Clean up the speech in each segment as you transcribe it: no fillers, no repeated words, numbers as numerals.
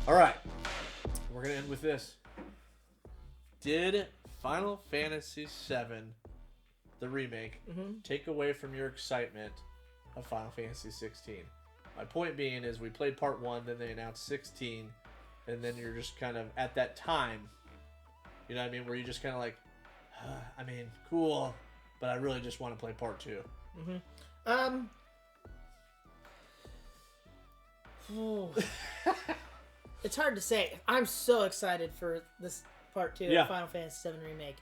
All right. We're going to end with this. Did Final Fantasy VII, the remake, take away from your excitement of Final Fantasy 16? My point being is we played part 1, then they announced 16, and then you're just kind of at that time, you know what I mean, where you just kind of like, I mean, cool, but I really just want to play part 2. It's hard to say. I'm so excited for this part 2 of Final Fantasy VII Remake.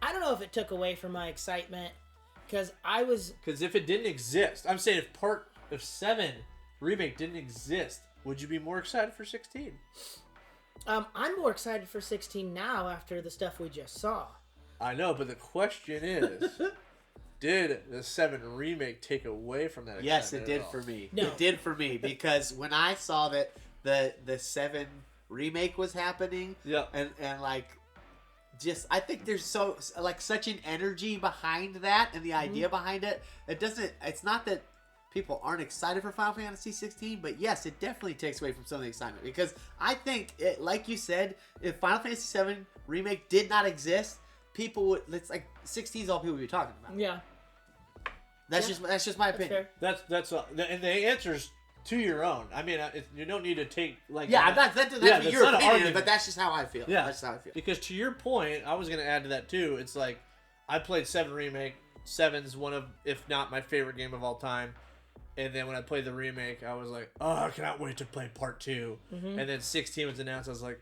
I don't know if it took away from my excitement, because if it didn't exist, I'm saying if 7 Remake didn't exist, would you be more excited for 16? I'm more excited for 16 now after the stuff we just saw. I know, but the question is, did the 7 Remake take away from that excitement? Yes, it did for me. No. It did for me, because when I saw that the 7 Remake was happening, and like, just, I think there's such an energy behind that, and the idea behind it. It's not that people aren't excited for Final Fantasy 16, but yes, it definitely takes away from some of the excitement, because I think, like you said, if Final Fantasy 7 Remake did not exist, people would, it's like 16 is all people would be talking about. Yeah. That's just my opinion. Fair. That's and the answer's to your own. I mean, you don't need to take like that's your opinion, but that's just how I feel. Yeah, that's how I feel. Because to your point, I was going to add to that too. It's like I played 7 Remake. 7's one of, if not my favorite game of all time. And then when I played the remake, I was like, oh, I cannot wait to play part 2. And then 16 was announced. I was like,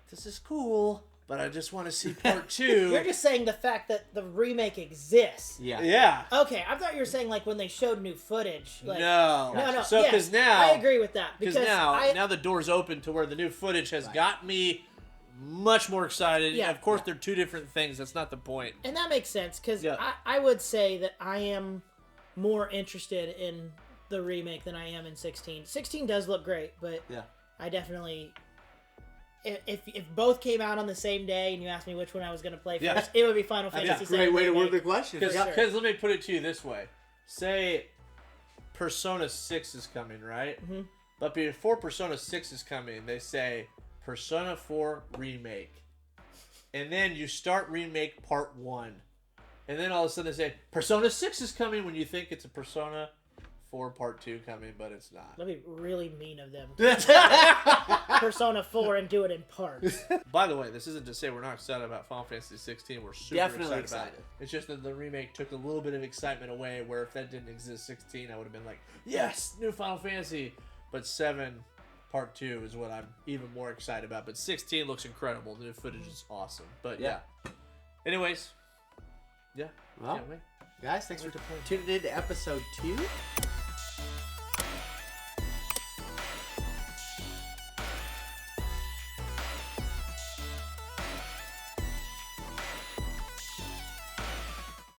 this is cool, but I just want to see part 2. You're just saying the fact that the remake exists. Yeah. Okay, I thought you were saying like when they showed new footage. Like, no. So because now I agree with that, because now the door's open to where the new footage has got me much more excited. Yeah. Of course, they're two different things. That's not the point. And that makes sense, because I would say that I am more interested in the remake than I am in 16. 16 does look great, but I definitely, if both came out on the same day and you asked me which one I was going to play first, it would be Final Fantasy VII. That's a great way to word the question. Because let me put it to you this way. Say Persona 6 is coming, right? But before Persona 6 is coming, they say Persona 4 Remake. And then you start Remake Part 1. And then all of a sudden they say Persona 6 is coming when you think it's a Persona 4 Part 2 coming, but it's not. That'd be really mean of them. Persona 4 and do it in parts. By the way, this isn't to say we're not excited about Final Fantasy 16. We're super excited about it. It's just that the remake took a little bit of excitement away, where if that didn't exist, 16, I would have been like, yes, new Final Fantasy. But 7 Part 2 is what I'm even more excited about. But 16 looks incredible. The new footage is awesome. But yeah. Anyways. Yeah. Well, guys, thanks for tuning in to episode 2